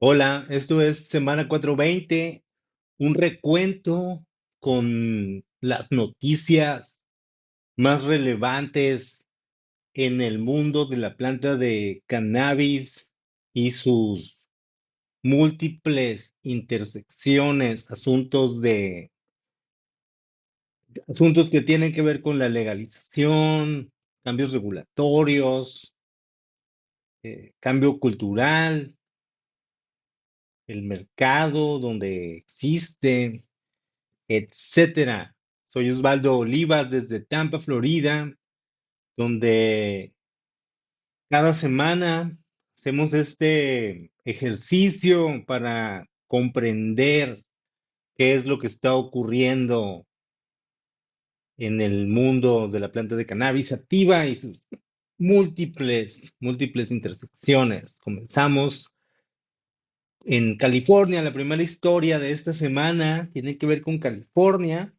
Hola, esto es Semana 420, un recuento con las noticias más relevantes en el mundo de la planta de cannabis y sus múltiples intersecciones, asuntos que tienen que ver con la legalización, cambios regulatorios, cambio cultural, el mercado donde existe, etcétera. Soy Osvaldo Olivas desde Tampa, Florida, donde cada semana hacemos este ejercicio para comprender qué es lo que está ocurriendo en el mundo de la planta de cannabis activa y sus múltiples intersecciones. Comenzamos en California. La primera historia de esta semana tiene que ver con California.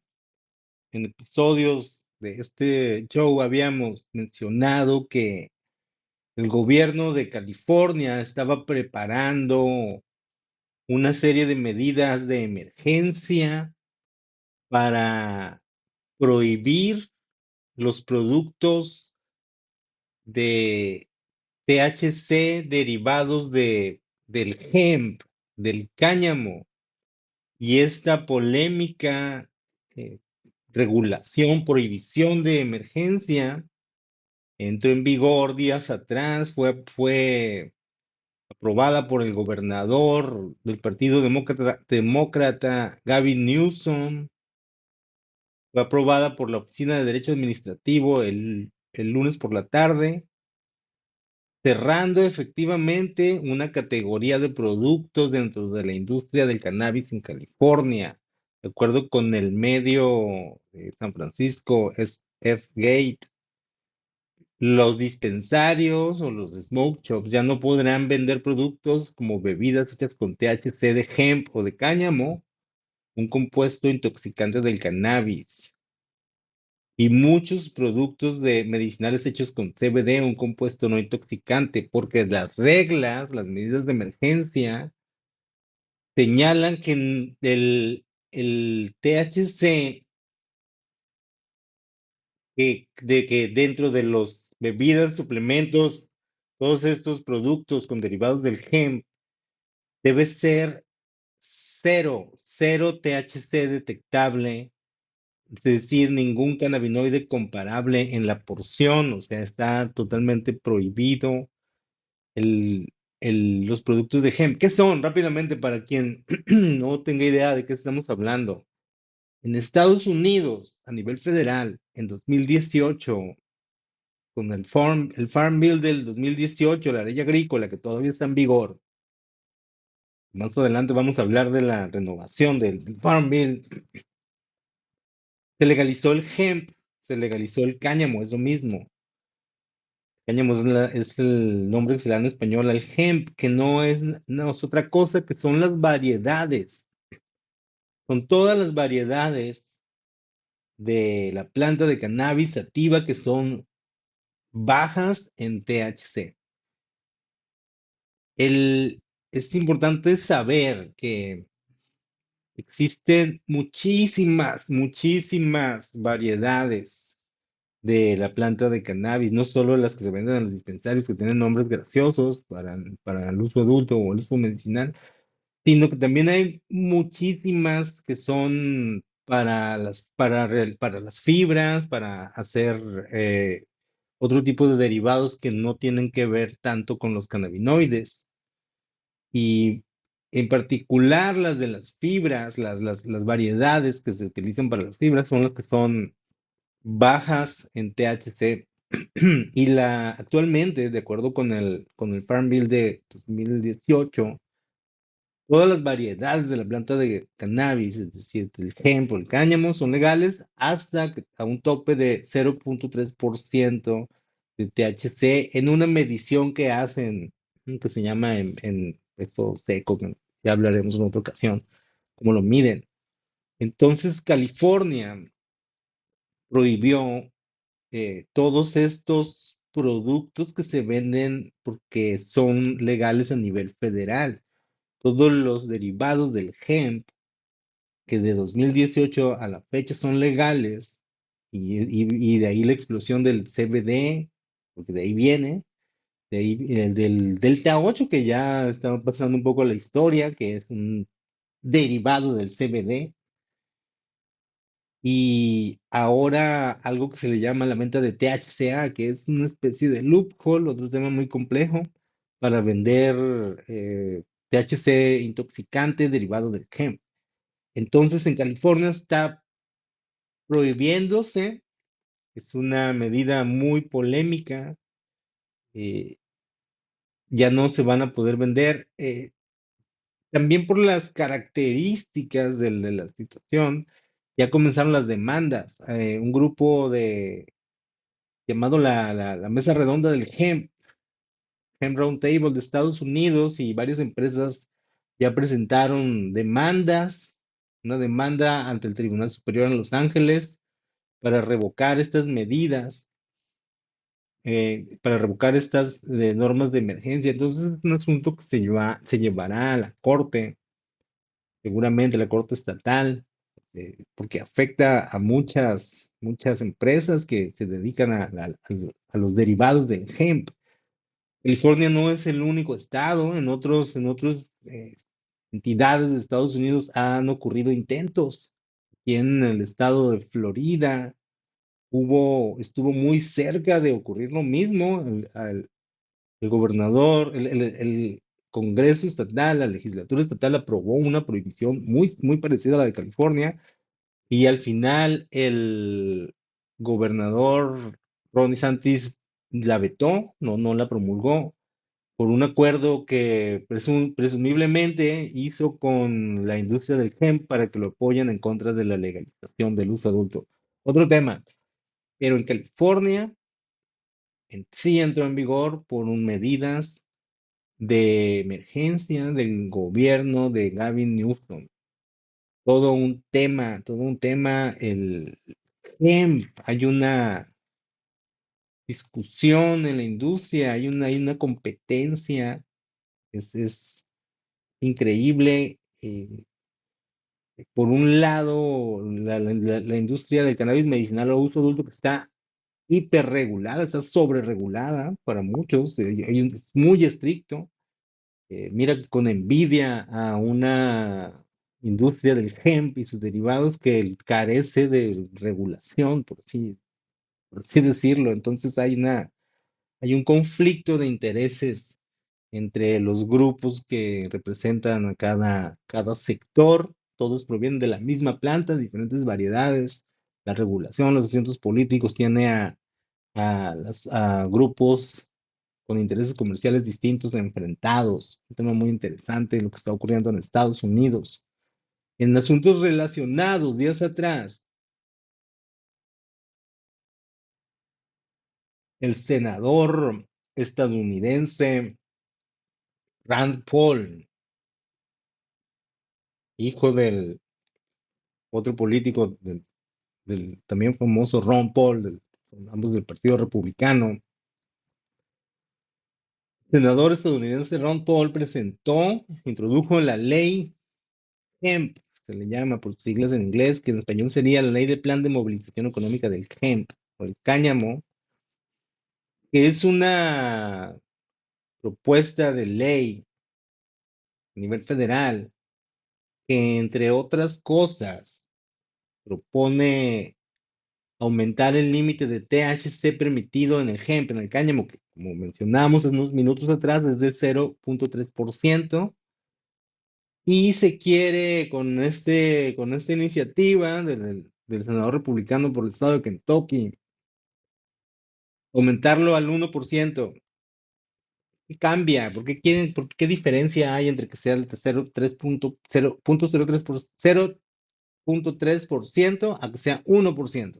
En episodios de este show habíamos mencionado que el gobierno de California estaba preparando una serie de medidas de emergencia para prohibir los productos de THC derivados del hemp, del cáñamo. Y esta polémica eh, regulación, prohibición de emergencia entró en vigor días atrás, fue aprobada por el gobernador del Partido Demócrata Gavin Newsom, fue aprobada por la Oficina de Derecho Administrativo el lunes por la tarde, cerrando efectivamente una categoría de productos dentro de la industria del cannabis en California. De acuerdo con el medio de San Francisco, es F-Gate. Los dispensarios o los smoke shops ya no podrán vender productos como bebidas hechas con THC de hemp o de cáñamo, un compuesto intoxicante del cannabis, y muchos productos de medicinales hechos con CBD, un compuesto no intoxicante, porque las reglas, las medidas de emergencia, señalan que el THC, que dentro de los bebidas, suplementos, todos estos productos con derivados del hemp, debe ser cero THC detectable, es decir, ningún cannabinoide comparable en la porción, o sea, está totalmente prohibido el, los productos de hemp. ¿Qué son? Rápidamente, para quien no tenga idea de qué estamos hablando. En Estados Unidos, a nivel federal, en 2018, con el Farm Bill del 2018, la ley agrícola que todavía está en vigor. Más adelante vamos a hablar de la renovación del Farm Bill. Se legalizó el hemp, se legalizó el cáñamo, es lo mismo. Cáñamo es el nombre que se le da en español al hemp, que no es otra cosa que son las variedades. Son todas las variedades de la planta de cannabis sativa que son bajas en THC. Es importante saber que existen muchísimas variedades de la planta de cannabis, no solo las que se venden en los dispensarios que tienen nombres graciosos para el uso adulto o el uso medicinal, sino que también hay muchísimas que son para las fibras, para hacer otro tipo de derivados que no tienen que ver tanto con los cannabinoides. Y en particular las de las fibras, las variedades que se utilizan para las fibras son las que son bajas en THC. Y actualmente, de acuerdo con el Farm Bill de 2018, todas las variedades de la planta de cannabis, es decir, el hemp o el cáñamo, son legales a un tope de 0.3% de THC en una medición que hacen, que se llama en peso seco, que ya hablaremos en otra ocasión, cómo lo miden. Entonces, California prohibió todos estos productos que se venden porque son legales a nivel federal. todos los derivados del hemp que de 2018 a la fecha son legales, y de ahí la explosión del CBD, porque de ahí viene, de ahí el del Delta 8, que ya está pasando un poco a la historia, que es un derivado del CBD, y ahora algo que se le llama la venta de THCA, que es una especie de loophole, otro tema muy complejo, para vender THC intoxicante derivado del hemp. Entonces, en California está prohibiéndose, es una medida muy polémica, eh, ya no se van a poder vender, también por las características de la situación, ya comenzaron las demandas. Un grupo llamado la Mesa Redonda del Hemp Round Table de Estados Unidos, y varias empresas ya presentaron demandas, una demanda ante el Tribunal Superior en Los Ángeles para revocar estas medidas, para revocar estas normas de emergencia. Entonces es un asunto que se llevará a la corte, seguramente la corte estatal, porque afecta a muchas empresas que se dedican a los derivados del hemp. California no es el único estado, en otros entidades de Estados Unidos han ocurrido intentos. Aquí en el estado de Florida estuvo muy cerca de ocurrir lo mismo. El gobernador, el Congreso estatal, la legislatura estatal aprobó una prohibición muy parecida a la de California, y al final el gobernador Ron DeSantis la vetó, no la promulgó, por un acuerdo que presumiblemente hizo con la industria del hemp para que lo apoyen en contra de la legalización del uso adulto. Otro tema, pero en California sí entró en vigor por medidas de emergencia del gobierno de Gavin Newsom. Todo un tema, el hemp. Hay una discusión en la industria, hay una competencia, es increíble. Por un lado, la industria del cannabis medicinal o uso adulto, que está hiperregulada, está sobreregulada para muchos, es muy estricto. Mira con envidia a una industria del hemp y sus derivados que carece de regulación, por así decirlo. Entonces hay un conflicto de intereses entre los grupos que representan a cada sector. Todos provienen de la misma planta, diferentes variedades. La regulación, los asientos políticos tiene a grupos con intereses comerciales distintos enfrentados. Un tema muy interesante lo que está ocurriendo en Estados Unidos. En asuntos relacionados, días atrás, el senador estadounidense Rand Paul, hijo del otro político, del también famoso Ron Paul, son ambos del Partido Republicano, el senador estadounidense Ron Paul introdujo la ley hemp, se le llama por sus siglas en inglés, que en español sería la Ley de Plan de Movilización Económica del Hemp, o el cáñamo, que es una propuesta de ley a nivel federal que, entre otras cosas, propone aumentar el límite de THC permitido en el hemp, en el cáñamo, que, como mencionamos unos minutos atrás, es de 0.3%. Y se quiere, con esta iniciativa del senador republicano por el estado de Kentucky, aumentarlo al 1%. ¿Qué cambia? ¿Qué diferencia hay entre que sea el 0.3% a que sea 1%?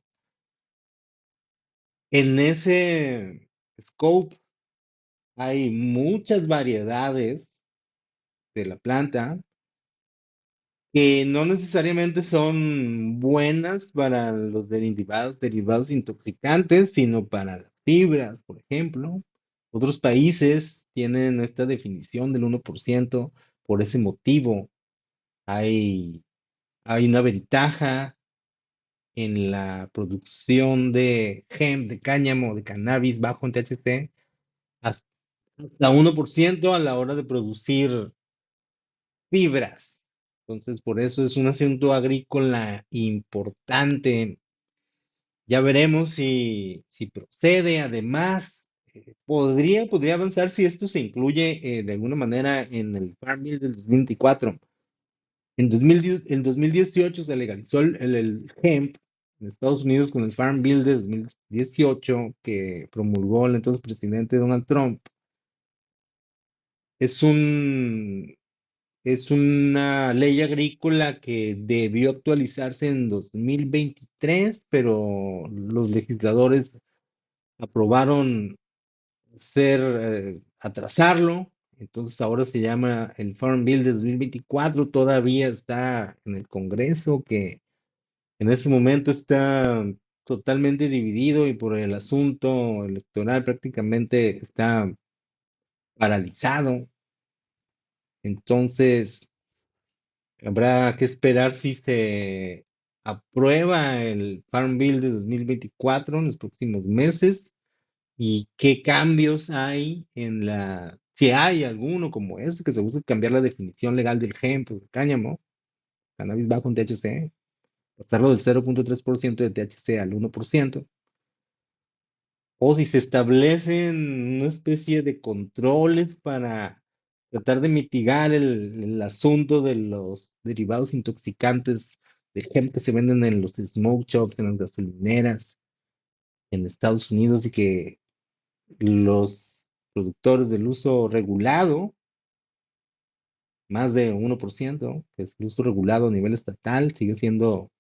En ese scope hay muchas variedades de la planta que no necesariamente son buenas para los derivados intoxicantes, sino para las fibras, por ejemplo. Otros países tienen esta definición del 1%. por ese motivo. Hay, hay una ventaja en la producción de hemp, de cáñamo, de cannabis bajo en THC, hasta 1% a la hora de producir fibras. Entonces, por eso es un asunto agrícola importante. Ya veremos si procede. Además, podría avanzar si esto se incluye de alguna manera en el Farm Bill del 2024. En 2018 se legalizó el hemp en Estados Unidos con el Farm Bill de 2018 que promulgó el entonces presidente Donald Trump. Es un, es una ley agrícola que debió actualizarse en 2023, pero los legisladores aprobaron atrasarlo. Entonces ahora se llama el Farm Bill de 2024. Todavía está en el Congreso, que en ese momento está totalmente dividido y por el asunto electoral prácticamente está paralizado. Entonces habrá que esperar si se aprueba el Farm Bill de 2024 en los próximos meses y qué cambios hay si hay alguno como ese, que se busca cambiar la definición legal del hemp, del cáñamo, cannabis bajo en THC, pasarlo del 0.3% de THC al 1%, o si se establecen una especie de controles para tratar de mitigar el asunto de los derivados intoxicantes del hemp que se venden en los smoke shops, en las gasolineras en Estados Unidos y que los productores del uso regulado, más de 1%, que es el uso regulado a nivel estatal, sigue siendo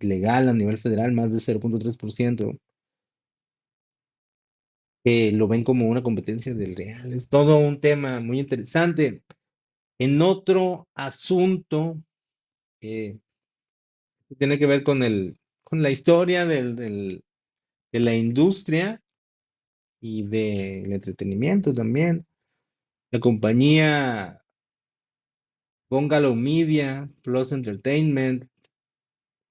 legal a nivel federal, más de 0.3%, que lo ven como una competencia del real. Es todo un tema muy interesante. En otro asunto que tiene que ver con la historia de la industria y del entretenimiento también, la compañía Bungalow Media Plus Entertainment,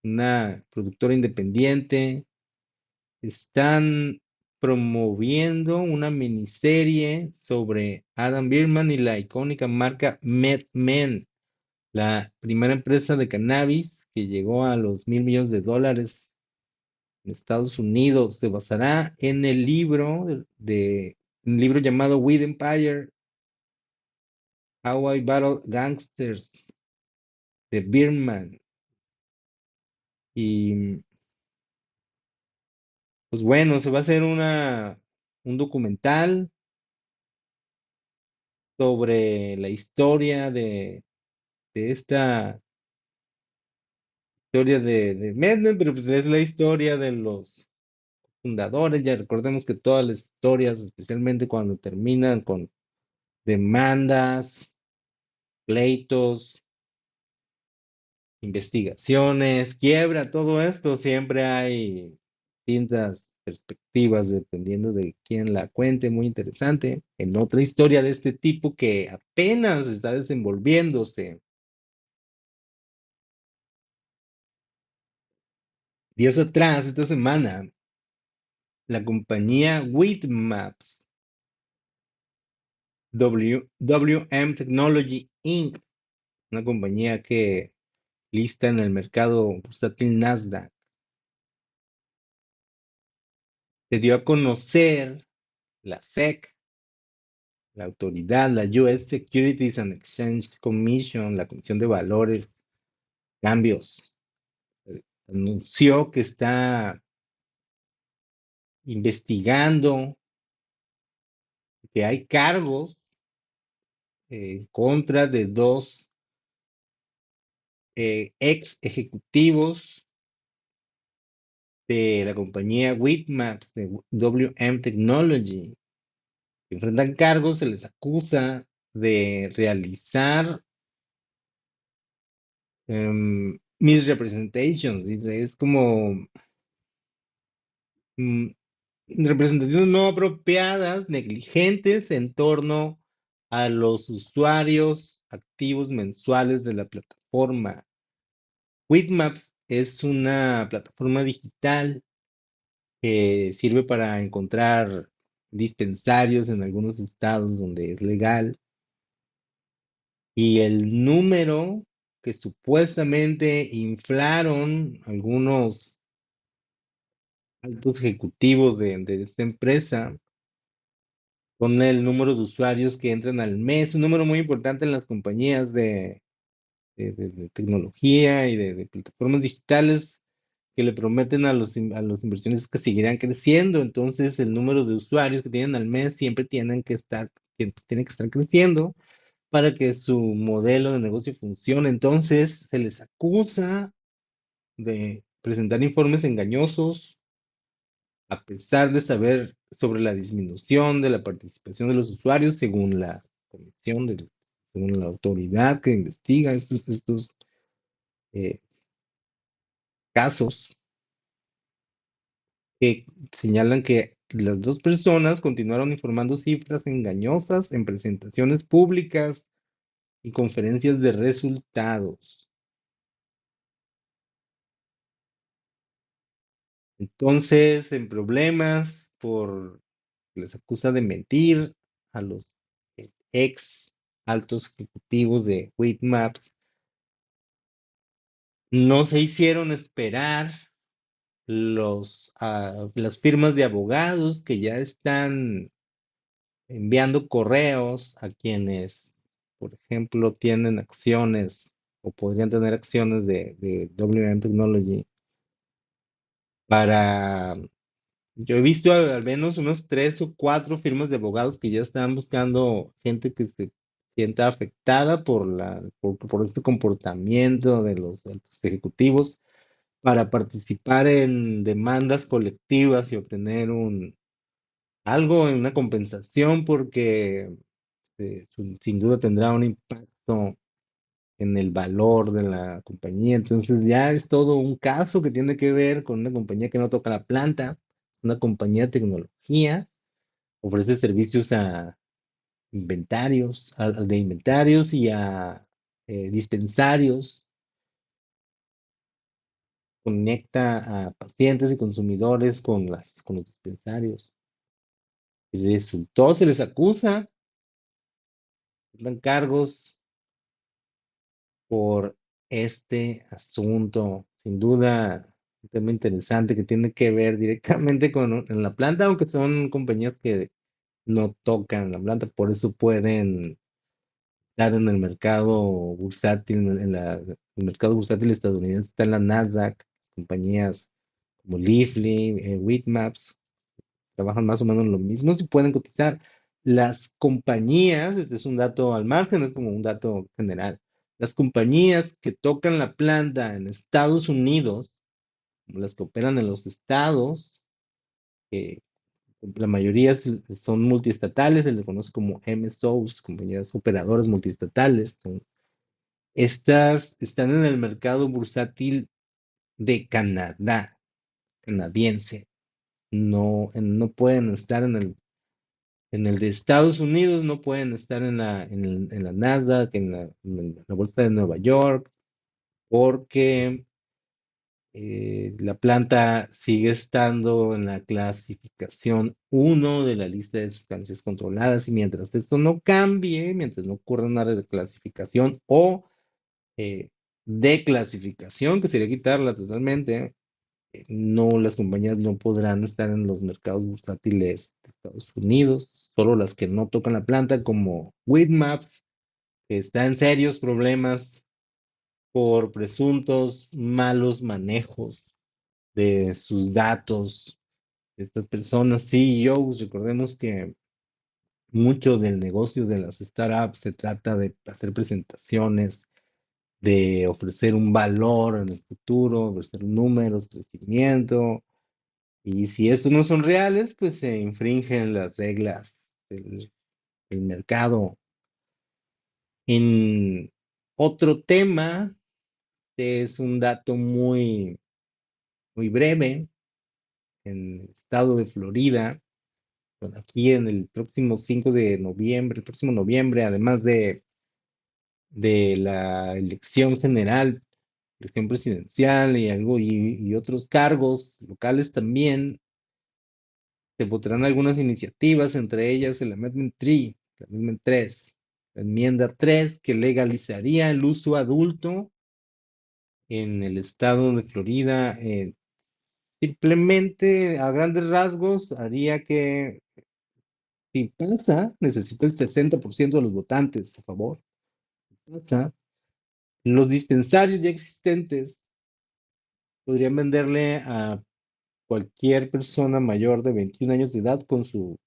una productora independiente, están promoviendo una miniserie sobre Adam Bierman y la icónica marca MedMen, la primera empresa de cannabis que llegó a los $1,000 millones en Estados Unidos. Se basará en el libro un libro llamado Weed Empire, How I Battle Gangsters de Bierman. Y pues bueno, se va a hacer un documental sobre la historia de esta historia de Mendel, pero pues es la historia de los fundadores. Ya recordemos que todas las historias, especialmente cuando terminan con demandas, pleitos, investigaciones, quiebra, todo esto, siempre hay distintas perspectivas dependiendo de quién la cuente, muy interesante. En otra historia de este tipo que apenas está desenvolviéndose, días atrás, esta semana, la compañía Weedmaps, WM Technology Inc., una compañía que lista en el mercado bursátil Nasdaq, se dio a conocer la SEC, la autoridad, la US Securities and Exchange Commission, la Comisión de Valores, Cambios, anunció que está investigando, que hay cargos en contra de dos ex ejecutivos de la compañía Weedmaps, de WM Technology, que enfrentan cargos, se les acusa de realizar misrepresentations, dice, es como mm, representaciones no apropiadas, negligentes en torno a los usuarios activos mensuales de la plataforma. Weedmaps es una plataforma digital que sirve para encontrar dispensarios en algunos estados donde es legal, y el número que supuestamente inflaron algunos altos ejecutivos de esta empresa con el número de usuarios que entran al mes, un número muy importante en las compañías de tecnología y de plataformas digitales que le prometen a a los inversionistas que seguirán creciendo. Entonces, el número de usuarios que tienen al mes siempre tienen que estar creciendo para que su modelo de negocio funcione. Entonces, se les acusa de presentar informes engañosos a pesar de saber sobre la disminución de la participación de los usuarios según la comisión, según la autoridad que investiga estos eh, casos, que señalan que las dos personas continuaron informando cifras engañosas en presentaciones públicas y conferencias de resultados. Entonces, en problemas les acusa de mentir a los ex altos ejecutivos de Weedmaps. No se hicieron esperar las firmas de abogados que ya están enviando correos a quienes, por ejemplo, tienen acciones o podrían tener acciones de WM Technology para... Yo he visto al menos unos 3 o 4 firmas de abogados que ya están buscando gente que se sienta afectada por este comportamiento de los altos ejecutivos para participar en demandas colectivas y obtener algo en una compensación porque sin duda tendrá un impacto en el valor de la compañía. Entonces ya es todo un caso que tiene que ver con una compañía que no toca la planta, una compañía de tecnología, ofrece servicios a de inventarios y a dispensarios, conecta a pacientes y consumidores con los dispensarios. Y resultó, se les acusa, dan cargos por este asunto. Sin duda, un tema interesante que tiene que ver directamente en la planta, aunque son compañías que no tocan la planta, por eso pueden estar en el mercado bursátil, el mercado bursátil estadounidense está en la Nasdaq, compañías como Leafly, Weedmaps, trabajan más o menos lo mismo, si pueden cotizar. Las compañías, este es un dato al margen, es como un dato general. Las compañías que tocan la planta en Estados Unidos, como las que operan en los estados, que la mayoría son multiestatales, se les conoce como MSOs, compañías operadoras multiestatales. Estas están en el mercado bursátil de Canadá, canadiense. No pueden estar en el de Estados Unidos, no pueden estar en la Nasdaq, en la bolsa de Nueva York, porque la planta sigue estando en la clasificación 1 de la lista de sustancias controladas, y mientras esto no cambie, mientras no ocurra una reclasificación o eh, declasificación, que sería quitarla totalmente, no, las compañías no podrán estar en los mercados bursátiles de Estados Unidos, solo las que no tocan la planta, como Weedmaps, que está en serios problemas por presuntos malos manejos de sus datos. Estas personas, CEOs, recordemos que mucho del negocio de las startups se trata de hacer presentaciones, de ofrecer un valor en el futuro, ofrecer números, crecimiento. Y si estos no son reales, pues se infringen las reglas del mercado. En otro tema, es un dato muy breve, en el estado de Florida, bueno, aquí en el próximo 5 de noviembre, el próximo noviembre, además de la elección general, elección presidencial y algo y otros cargos locales también, se votarán algunas iniciativas, entre ellas el Amendment 3, el Amendment 3, la enmienda 3 que legalizaría el uso adulto en el estado de Florida. Simplemente, a grandes rasgos, haría que si pasa, necesita el 60% de los votantes a favor. Pasa, los dispensarios ya existentes podrían venderle a cualquier persona mayor de 21 años de edad con su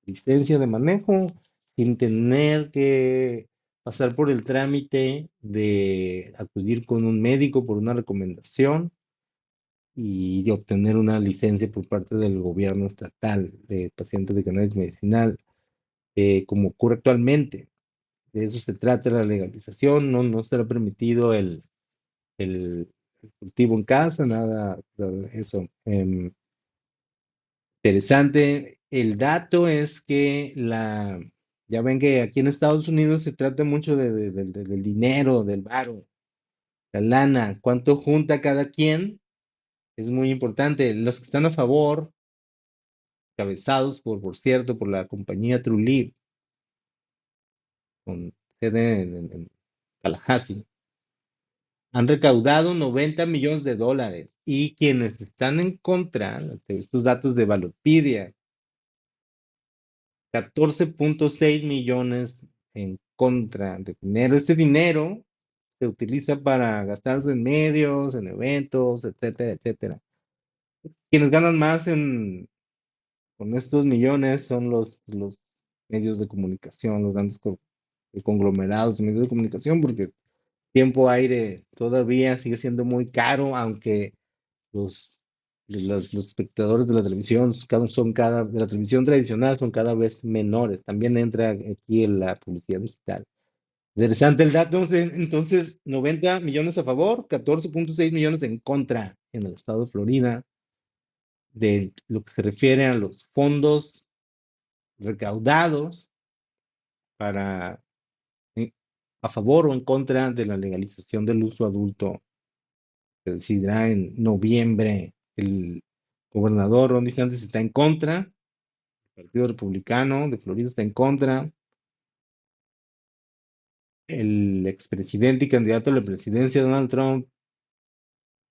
licencia de manejo, sin tener que pasar por el trámite de acudir con un médico por una recomendación y de obtener una licencia por parte del gobierno estatal de pacientes de cannabis medicinal, como ocurre actualmente. De eso se trata la legalización, no, no será permitido el cultivo en casa, nada de eso. Interesante. El dato es que ya ven que aquí en Estados Unidos se trata mucho del dinero, del varo, la lana, cuánto junta cada quien, es muy importante. Los que están a favor, cabezados por cierto, por la compañía Trulieve, con sede en Tallahassee, han recaudado 90 millones de dólares. Y quienes están en contra, estos datos de Balopedia, 14.6 millones en contra de dinero. Este dinero se utiliza para gastarse en medios, en eventos, etcétera, etcétera. Quienes ganan más con estos millones son los medios de comunicación, los grandes conglomerados de medios de comunicación, porque tiempo aire todavía sigue siendo muy caro, aunque los, los espectadores de la televisión de la televisión tradicional son cada vez menores. También entra aquí en la publicidad digital. Interesante el dato. Entonces, 90 millones a favor, 14.6 millones en contra en el estado de Florida, de lo que se refiere a los fondos recaudados para eh, a favor o en contra de la legalización del uso adulto. Se decidirá en noviembre. El gobernador Ron DeSantis está en contra, el Partido Republicano de Florida está en contra, el expresidente y candidato a la presidencia Donald Trump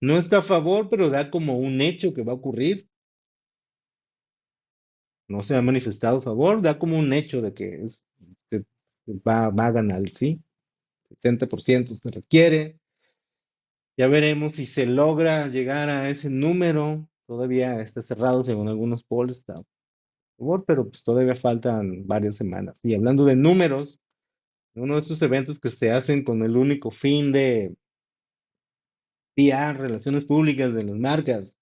no está a favor, pero da como un hecho que va a ocurrir. No se ha manifestado a favor, da como un hecho de que se- va a ganar, sí, 70% se requiere. Ya veremos si se logra llegar a ese número. Todavía está cerrado según algunos polls, está a favor, pero pues todavía faltan varias semanas. Y hablando de números, uno de estos eventos que se hacen con el único fin de PR, relaciones públicas de las marcas,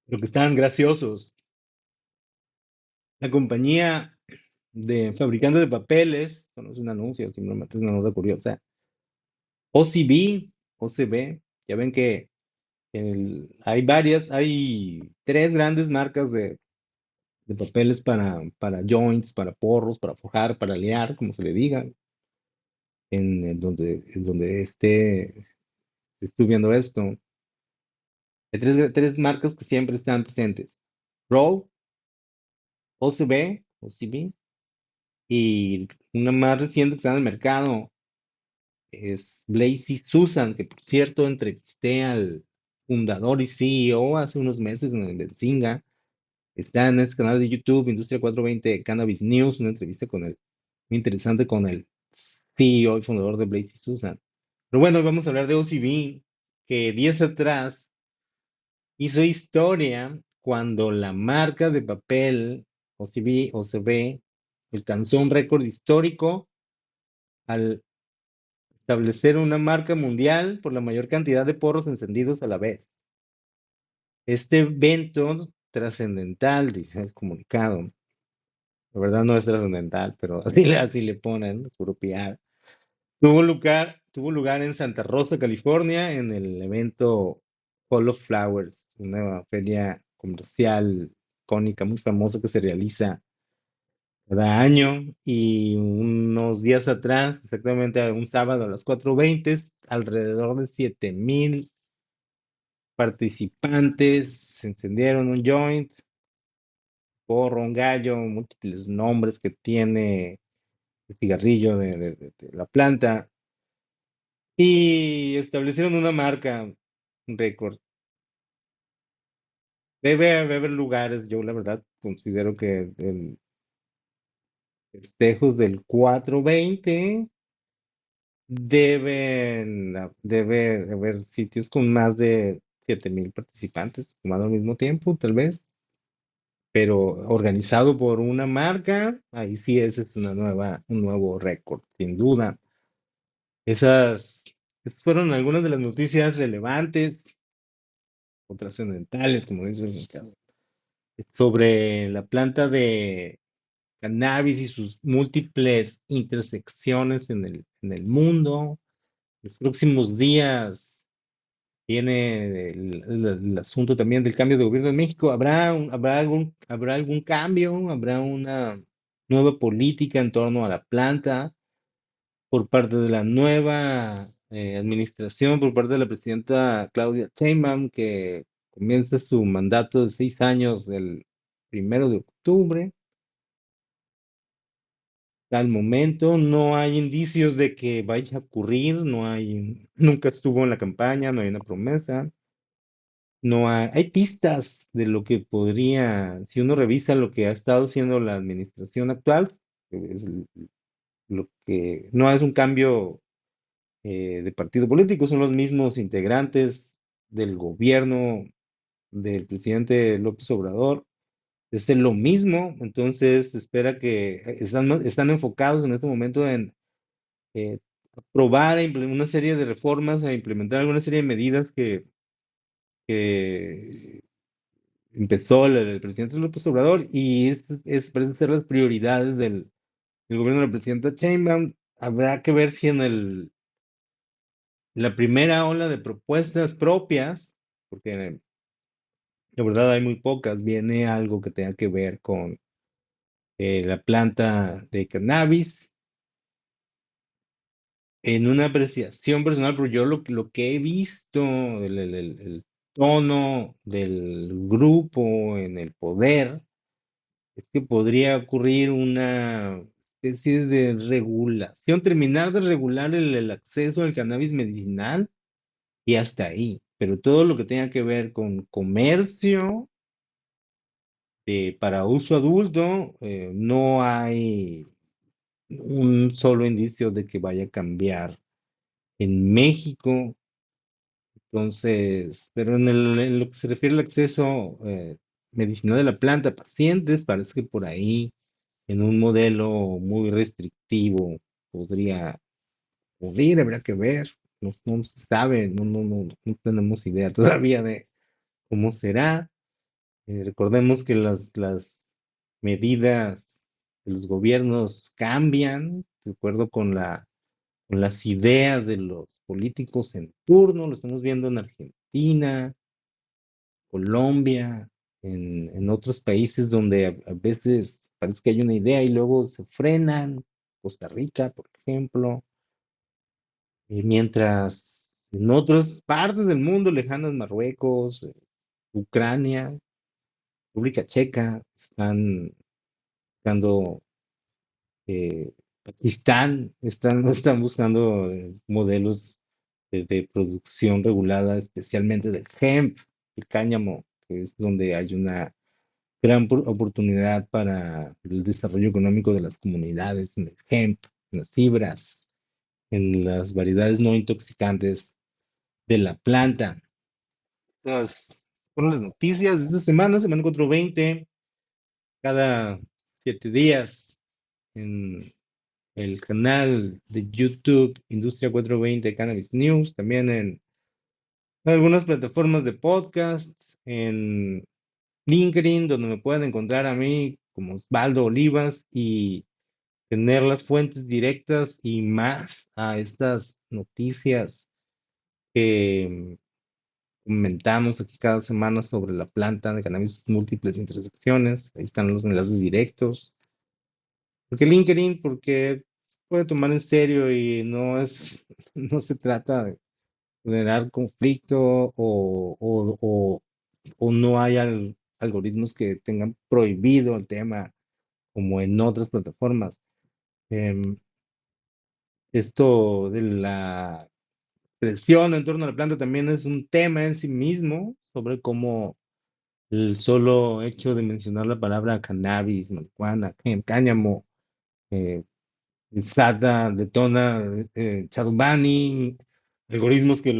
pero que están graciosos. La compañía de fabricante de papeles, no es un anuncio, simplemente es una nota curiosa. OCB, OCB, ya ven que hay tres grandes marcas de papeles para joints, para porros, para fojar, para liar, como se le diga, en donde estoy viendo esto. Hay tres marcas que siempre están presentes. Roll, OCB, OCB, y una más reciente que está en el mercado es Blazy Susan, que por cierto entrevisté al fundador y CEO hace unos meses en el Benzinga. Está en este canal de YouTube, Industria 420 Cannabis News, una entrevista con él, muy interesante con el CEO y fundador de Blazy Susan. Pero bueno, vamos a hablar de OCB, que días atrás hizo historia cuando la marca de papel OCB alcanzó un récord histórico al establecer una marca mundial por la mayor cantidad de porros encendidos a la vez. Este evento trascendental, dice el comunicado, la verdad no es trascendental, pero así le ponen, es puro PR. Tuvo lugar en Santa Rosa, California, en el evento Hall of Flowers, una feria comercial icónica, muy famosa que se realiza cada año. Y unos días atrás, exactamente un sábado a las 4:20, alrededor de 7,000 participantes se encendieron un joint, porro, un gallo, múltiples nombres que tiene el cigarrillo de la planta, y establecieron una marca, un récord. Debe haber lugares, yo la verdad considero que en festejos del 420 debe haber sitios con más de 7,000 participantes fumando al mismo tiempo, tal vez, pero organizado por una marca, ahí sí ese es un nuevo récord, sin duda. Esas fueron algunas de las noticias relevantes o trascendentales, como dice el mercado, sobre la planta de cannabis y sus múltiples intersecciones en el mundo. Los próximos días viene el asunto también del cambio de gobierno en México. ¿Habrá algún cambio? ¿Habrá una nueva política en torno a la planta por parte de la nueva administración, por parte de la presidenta Claudia Sheinbaum, que comienza su mandato de 6 años el 1 de octubre? Al momento no hay indicios de que vaya a ocurrir, nunca estuvo en la campaña, no hay una promesa, no hay pistas de lo que podría, si uno revisa lo que ha estado haciendo la administración actual, es lo que no es un cambio de partido político, son los mismos integrantes del gobierno del presidente López Obrador, es lo mismo. Entonces espera que están enfocados en este momento en aprobar una serie de reformas, a implementar alguna serie de medidas que empezó el presidente López Obrador, y parecen ser las prioridades del gobierno del presidente Sheinbaum. Habrá que ver si en la primera ola de propuestas propias, porque la verdad hay muy pocas, viene algo que tenga que ver con la planta de cannabis. En una apreciación personal, pero yo lo que he visto, el tono del grupo en el poder, es que podría ocurrir una especie de regulación, terminar de regular el acceso al cannabis medicinal y hasta ahí. Pero todo lo que tenga que ver con comercio para uso adulto, no hay un solo indicio de que vaya a cambiar en México. Entonces, pero en lo que se refiere al acceso medicinal de la planta a pacientes, parece que por ahí, en un modelo muy restrictivo, podría ocurrir, habrá que ver. No se sabe, no tenemos idea todavía de cómo será. Recordemos que las medidas de los gobiernos cambian, de acuerdo con las ideas de los políticos en turno. Lo estamos viendo en Argentina, Colombia, en otros países donde a veces parece que hay una idea y luego se frenan. Costa Rica, por ejemplo, mientras en otras partes del mundo lejanas, Marruecos, Ucrania, República Checa, están buscando, Pakistán, están buscando modelos de producción regulada, especialmente del hemp, el cáñamo, que es donde hay una gran oportunidad para el desarrollo económico de las comunidades, en el hemp, en las fibras, en las variedades no intoxicantes de la planta. Esas fueron las noticias de esta semana, semana 420, cada 7 días, en el canal de YouTube Industria 420 Cannabis News, también en algunas plataformas de podcasts, en LinkedIn, donde me pueden encontrar a mí como Osvaldo Olivas, y tener las fuentes directas y más a estas noticias que Comentamos aquí cada semana sobre la planta de cannabis, múltiples intersecciones. Ahí están los enlaces directos. ¿Por qué LinkedIn? Porque se puede tomar en serio y no es, no se trata de generar conflicto o no hay algoritmos que tengan prohibido el tema como en otras plataformas. Em, Esto de la presión en torno a la planta también es un tema en sí mismo sobre cómo el solo hecho de mencionar la palabra cannabis, marihuana, cáñamo, eh, SATA detona shadow banning, algoritmos que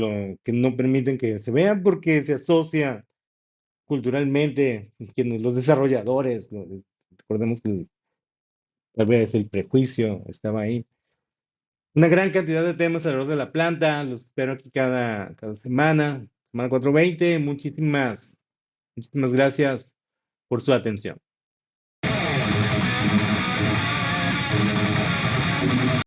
no permiten que se vean porque se asocia culturalmente, quienes, los desarrolladores, ¿no? Recordemos que tal vez el prejuicio estaba ahí. Una gran cantidad de temas alrededor de la planta, los espero aquí cada semana, semana 420. Muchísimas gracias por su atención.